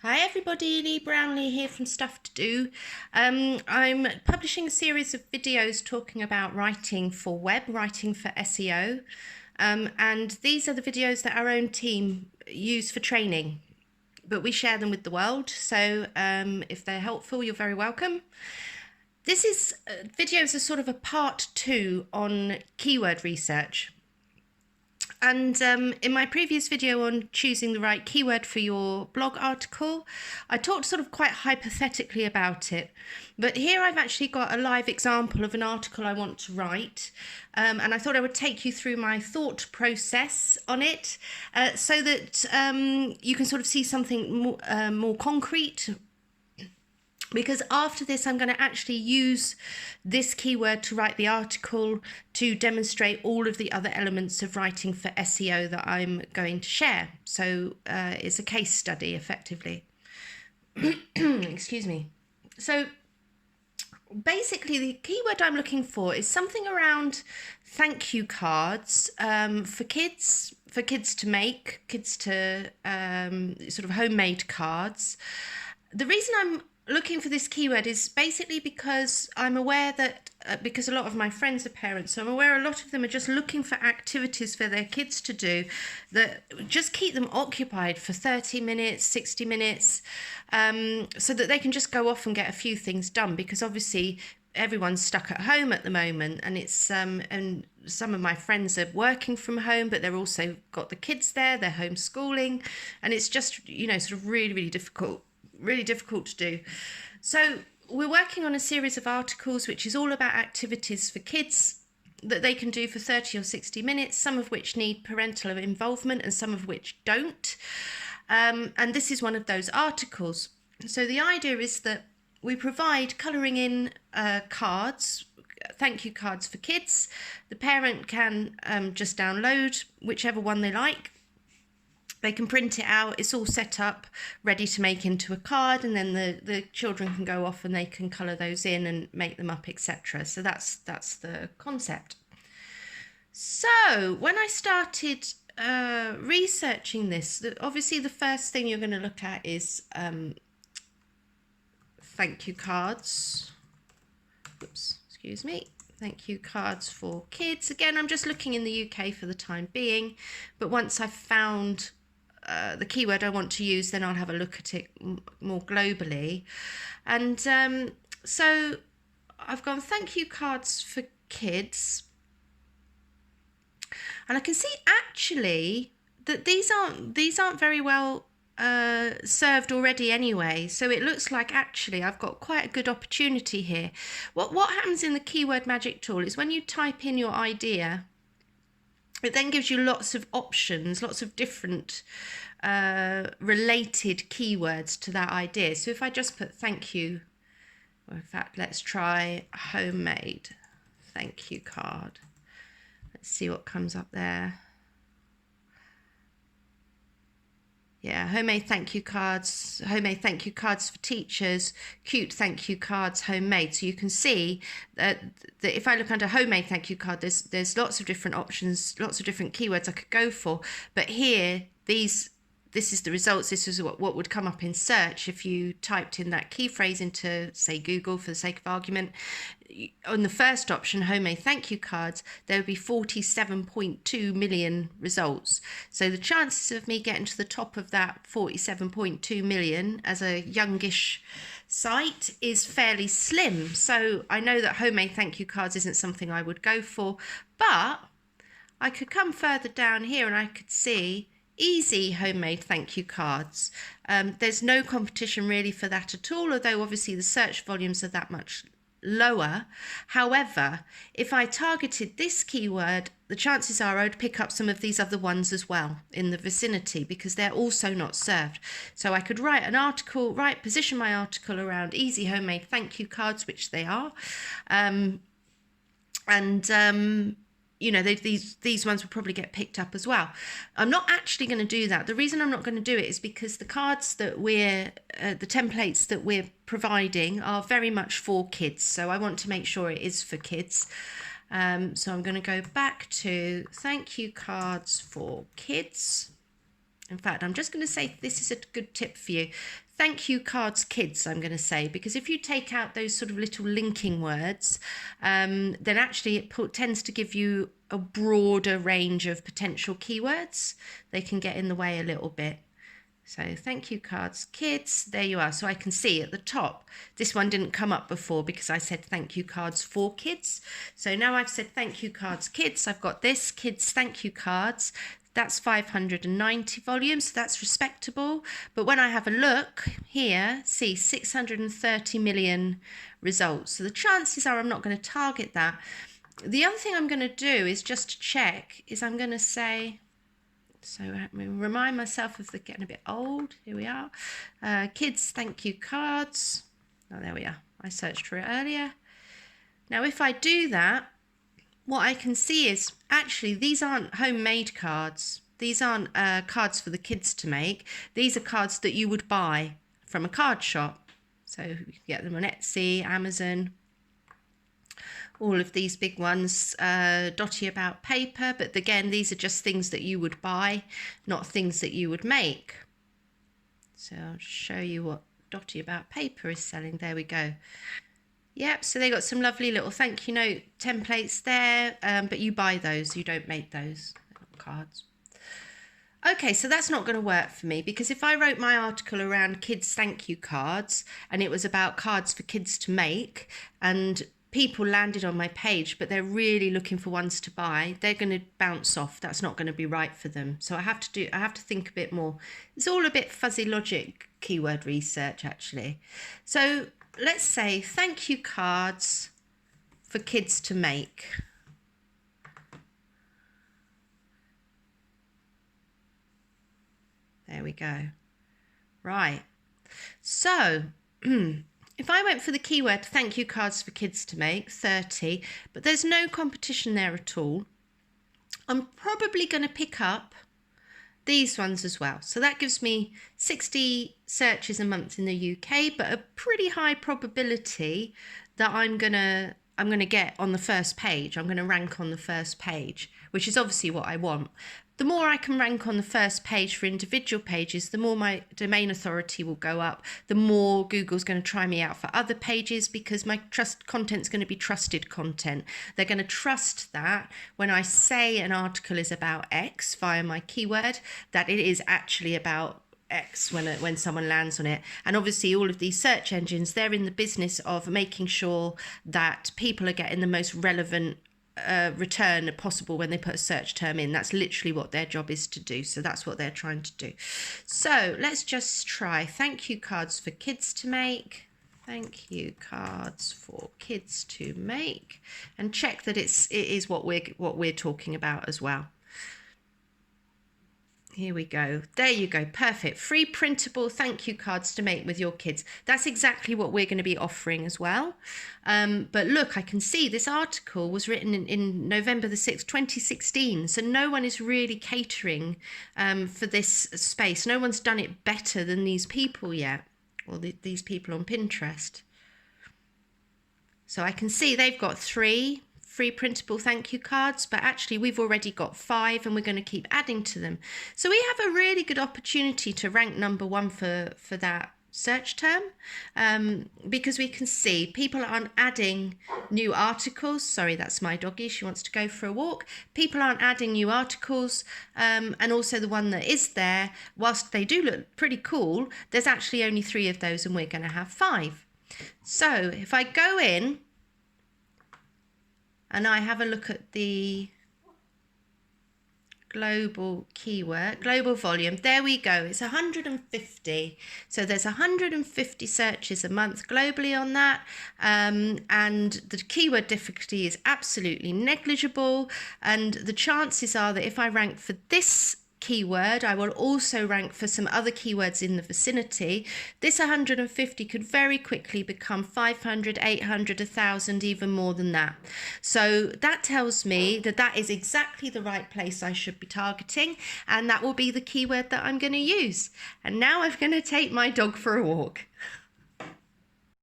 Hi everybody, Lee Brownlee here from Stuff to Do. I'm publishing a series of videos talking about writing for web, writing for SEO. And these are the videos that our own team use for training, but we share them with the world. So if they're helpful, you're very welcome. This is videos are sort of a part 2 on keyword research. And in my previous video on choosing the right keyword for your blog article, I talked sort of quite hypothetically about it. But here I've actually got a live example of an article I want to write. And I thought I would take you through my thought process on it so that you can sort of see something more concrete. Because after this, I'm going to actually use this keyword to write the article to demonstrate all of the other elements of writing for SEO that I'm going to share. So it's a case study, effectively. Excuse me. So basically, the keyword I'm looking for is something around thank you cards for kids to make, kids to sort of homemade cards. The reason I'm looking for this keyword is basically because I'm aware that because a lot of my friends are parents, so I'm aware a lot of them are just looking for activities for their kids to do that just keep them occupied for 30 minutes, 60 minutes, so that they can just go off and get a few things done, because obviously everyone's stuck at home at the moment, and it's and some of my friends are working from home, but they're also got the kids there, they're homeschooling, and it's just, you know, sort of really difficult to do. So we're working on a series of articles which is all about activities for kids that they can do for 30 or 60 minutes, some of which need parental involvement and some of which don't. And this is one of those articles. So the idea is that we provide colouring in cards, thank you cards for kids. The parent can just download whichever one they like. They can print it out, it's all set up, ready to make into a card, and then the children can go off and they can colour those in and make them up, etc. So that's the concept. So when I started researching this, obviously the first thing you're going to look at is thank you cards. Oops, excuse me. Thank you cards for kids. Again, I'm just looking in the UK for the time being, but once I've found the keyword I want to use, then I'll have a look at it more globally. And so I've gone thank you cards for kids, and I can see actually that these aren't very well served already anyway. So it looks like actually I've got quite a good opportunity here. What happens in the keyword magic tool is when you type in your idea, it then gives you lots of options, lots of different related keywords to that idea. So if I just put thank you, or in fact, let's try homemade thank you card. Let's see what comes up there. Yeah, homemade thank you cards for teachers, cute thank you cards, homemade. So you can see that if I look under homemade thank you card, there's lots of different options, lots of different keywords I could go for. But here, this is the results. This is what would come up in search if you typed in that key phrase into, say, Google for the sake of argument. On the first option, homemade thank you cards, there would be 47.2 million results. So the chances of me getting to the top of that 47.2 million as a youngish site is fairly slim. So I know that homemade thank you cards isn't something I would go for, but I could come further down here and I could see easy homemade thank you cards. There's no competition really for that at all, although obviously the search volumes are that much lower. However, if I targeted this keyword, the chances are I'd pick up some of these other ones as well in the vicinity, because they're also not served. So I could write an article, position my article around easy homemade thank you cards, which they are, you know, these ones will probably get picked up as well. I'm not actually going to do that. The reason I'm not going to do it is because the cards that the templates that we're providing are very much for kids. So I want to make sure it is for kids. So I'm going to go back to thank you cards for kids. In fact, I'm just going to say this is a good tip for you. thank you cards kids, I'm going to say, because if you take out those sort of little linking words, then actually it tends to give you a broader range of potential keywords. They can get in the way a little bit. So thank you cards kids, there you are. So I can see at the top, this one didn't come up before because I said thank you cards for kids. So now I've said thank you cards kids, I've got this kids thank you cards. That's 590 volumes, so that's respectable. But when I have a look here, see 630 million results. So the chances are I'm not going to target that. The other thing I'm going to do is just to check, is I'm going to say, so let me remind myself of the getting a bit old. Here we are. Kids thank you cards. Oh, there we are. I searched for it earlier. Now, if I do that, what I can see is actually these aren't homemade cards. These aren't cards for the kids to make. These are cards that you would buy from a card shop. So you can get them on Etsy, Amazon, all of these big ones, dotty about paper. But again, these are just things that you would buy, not things that you would make. So I'll just show you what dotty about paper is selling. There we go. Yep, so they got some lovely little thank you note templates there, but you buy those, you don't make those cards. Okay, so that's not going to work for me, because if I wrote my article around kids thank you cards and it was about cards for kids to make and people landed on my page, but they're really looking for ones to buy, they're going to bounce off. That's not going to be right for them. So I have to think a bit more. It's all a bit fuzzy logic, keyword research, actually. So let's say thank you cards for kids to make. There we go. Right. So if I went for the keyword thank you cards for kids to make, 30, but there's no competition there at all, I'm probably going to pick up these ones as well. So that gives me 60 searches a month in the UK, but a pretty high probability that I'm gonna get on the first page. I'm gonna rank on the first page, which is obviously what I want. The more I can rank on the first page for individual pages, the more my domain authority will go up, the more Google's going to try me out for other pages, because my content's going to be trusted content. They're going to trust that when I say an article is about X via my keyword, that it is actually about X when someone lands on it. And obviously all of these search engines, they're in the business of making sure that people are getting the most relevant return possible when they put a search term in. That's literally what their job is to do. So that's what they're trying to do. So let's just try thank you cards for kids to make. Thank you cards for kids to make, and check that it is what we're talking about as well. Here we go. There you go. Perfect. Free printable thank you cards to make with your kids. That's exactly what we're going to be offering as well. But look, I can see this article was written in November the 6th, 2016. So no one is really catering for this space. No one's done it better than these people yet, or these people on Pinterest. So I can see they've got 3 free printable thank you cards, but actually we've already got 5 and we're going to keep adding to them. So we have a really good opportunity to rank number 1 for that search term, because we can see people aren't adding new articles. Sorry, that's my doggy, she wants to go for a walk. People aren't adding new articles, and also the one that is there, whilst they do look pretty cool, there's actually only 3 of those and we're going to have 5. So if I go in and I have a look at the global keyword, global volume, there we go, it's 150. So there's 150 searches a month globally on that, and the keyword difficulty is absolutely negligible, and the chances are that if I rank for this keyword, I will also rank for some other keywords in the vicinity. This 150 could very quickly become 500, 800, 1,000, even more than that. So that tells me that that is exactly the right place I should be targeting, and that will be the keyword that I'm going to use. And now I'm going to take my dog for a walk.